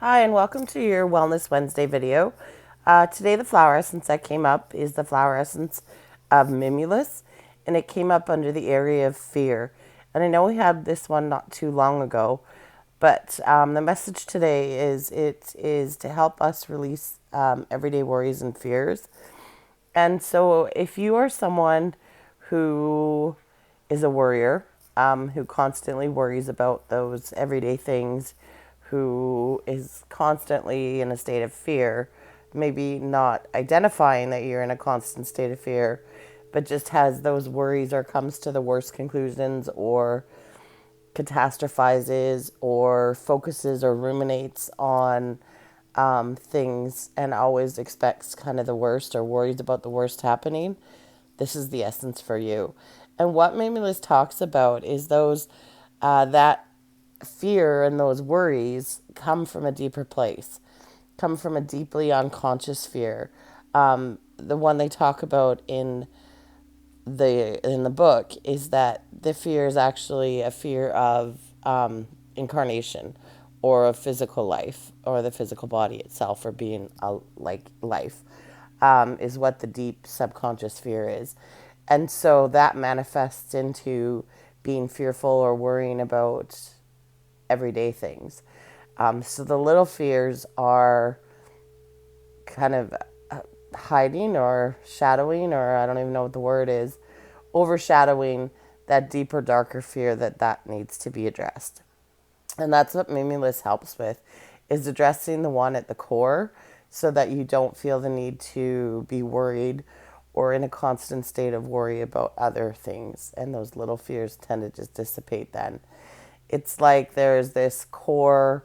Hi, and welcome to your Wellness Wednesday video. Today, the flower essence that came up is the flower essence of Mimulus, and it came up under the area of fear. And I know we had this one not too long ago, but the message today is it is to help us release everyday worries and fears. And so, if you are someone who is a worrier, who constantly worries about those everyday things, who is constantly in a state of fear, maybe not identifying that you're in a constant state of fear, but just has those worries or comes to the worst conclusions or catastrophizes or focuses or ruminates on things and always expects kind of the worst or worries about the worst happening, this is the essence for you. And what Mimulus talks about is those that fear and those worries come from a deeper place, come from a deeply unconscious fear. The one they talk about in the book is that the fear is actually a fear of incarnation or of physical life or the physical body itself or being like life, is what the deep subconscious fear is. And so that manifests into being fearful or worrying about everyday things. So the little fears are kind of hiding or shadowing, or I don't even know what the word is, overshadowing that deeper, darker fear that needs to be addressed. And that's what Mimulus helps with, is addressing the one at the core so that you don't feel the need to be worried or in a constant state of worry about other things. And those little fears tend to just dissipate then. It's like there's this core,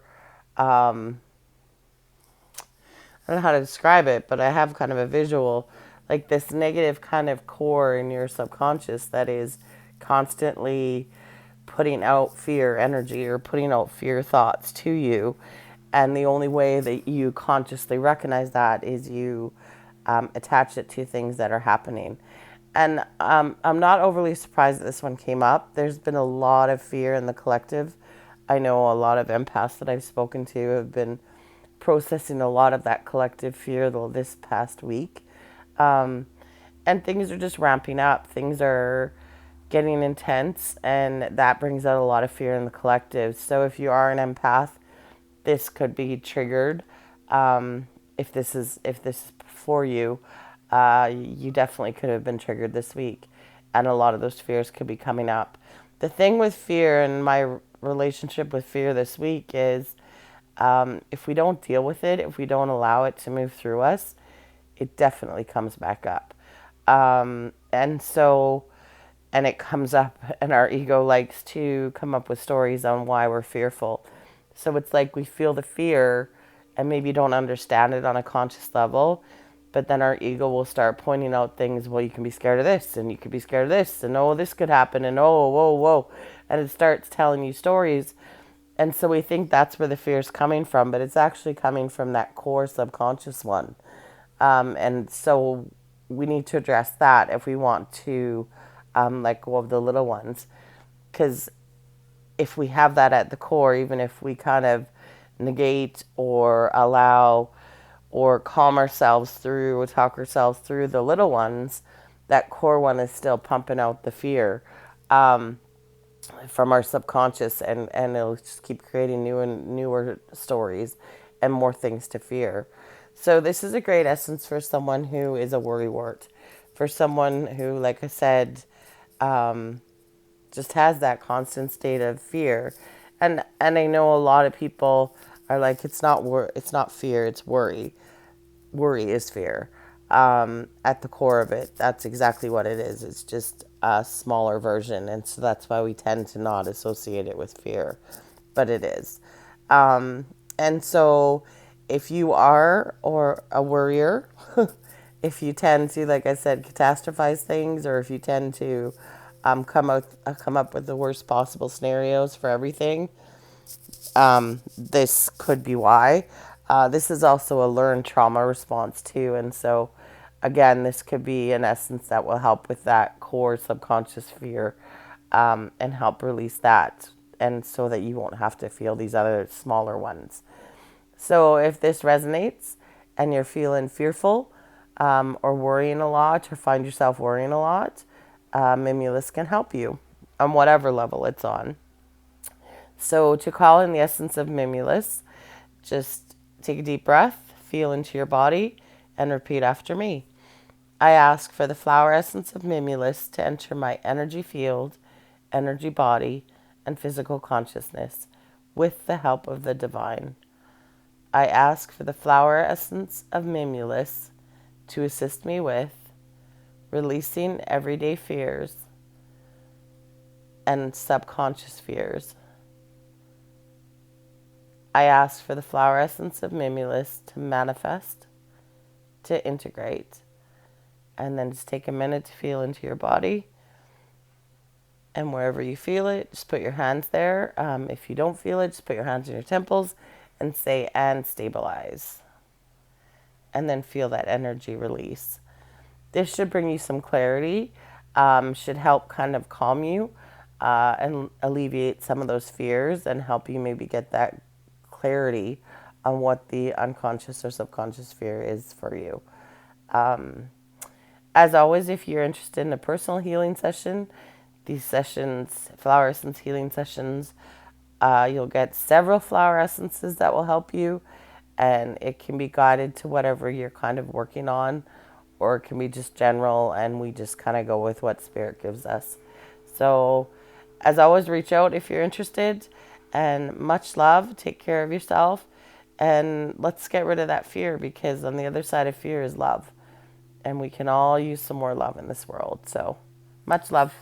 I don't know how to describe it, but I have kind of a visual, like this negative kind of core in your subconscious that is constantly putting out fear energy or putting out fear thoughts to you. And the only way that you consciously recognize that is you attach it to things that are happening. And I'm not overly surprised that this one came up. There's been a lot of fear in the collective. I know a lot of empaths that I've spoken to have been processing a lot of that collective fear this past week. And things are just ramping up. Things are getting intense, and that brings out a lot of fear in the collective. So if you are an empath, this could be triggered. If this is for you, you definitely could have been triggered this week, and a lot of those fears could be coming up. The thing with fear and my relationship with fear this week is, if we don't deal with it, if we don't allow it to move through us, it definitely comes back up. And so, and it comes up, and our ego likes to come up with stories on why we're fearful. So it's like we feel the fear and maybe don't understand it on a conscious level, but then our ego will start pointing out things. Well, you can be scared of this, and you could be scared of this, and oh, this could happen, and oh, whoa, whoa. And it starts telling you stories. And so we think that's where the fear is coming from, but it's actually coming from that core subconscious one. And so we need to address that if we want to let go of the little ones. Because if we have that at the core, even if we kind of negate or allow or calm ourselves through or talk ourselves through the little ones, that core one is still pumping out the fear from our subconscious, and it'll just keep creating new and newer stories and more things to fear. So this is a great essence for someone who is a worrywart, for someone who, like I said, just has that constant state of fear. And I know a lot of people are like, it's not fear, it's worry. Worry is fear. At the core of it, that's exactly what it is. It's just a smaller version, and so that's why we tend to not associate it with fear, but it is. And so, if you are or a worrier, if you tend to, like I said, catastrophize things, or if you tend to come up with the worst possible scenarios for everything, this could be why. This is also a learned trauma response too, and so again, this could be an essence that will help with that core subconscious fear, and help release that, and so that you won't have to feel these other smaller ones. So if this resonates and you're feeling fearful or worrying a lot or find yourself worrying a lot, Mimulus can help you on whatever level it's on. So to call in the essence of Mimulus, just take a deep breath, feel into your body, and repeat after me. I ask for the flower essence of Mimulus to enter my energy field, energy body, and physical consciousness with the help of the divine. I ask for the flower essence of Mimulus to assist me with releasing everyday fears and subconscious fears. I ask for the flower essence of Mimulus to manifest, to integrate, and then just take a minute to feel into your body. And wherever you feel it, just put your hands there. If you don't feel it, just put your hands in your temples and say, and stabilize. And then feel that energy release. This should bring you some clarity, should help kind of calm you and alleviate some of those fears and help you maybe get that clarity on what the unconscious or subconscious fear is for you. As always, if you're interested in a personal healing session, these sessions, flower essence healing sessions, you'll get several flower essences that will help you, and it can be guided to whatever you're kind of working on, or it can be just general, and we just kind of go with what spirit gives us. So, as always, reach out if you're interested, and much love. Take care of yourself, and let's get rid of that fear, because on the other side of fear is love, and we can all use some more love in this world. So, much love.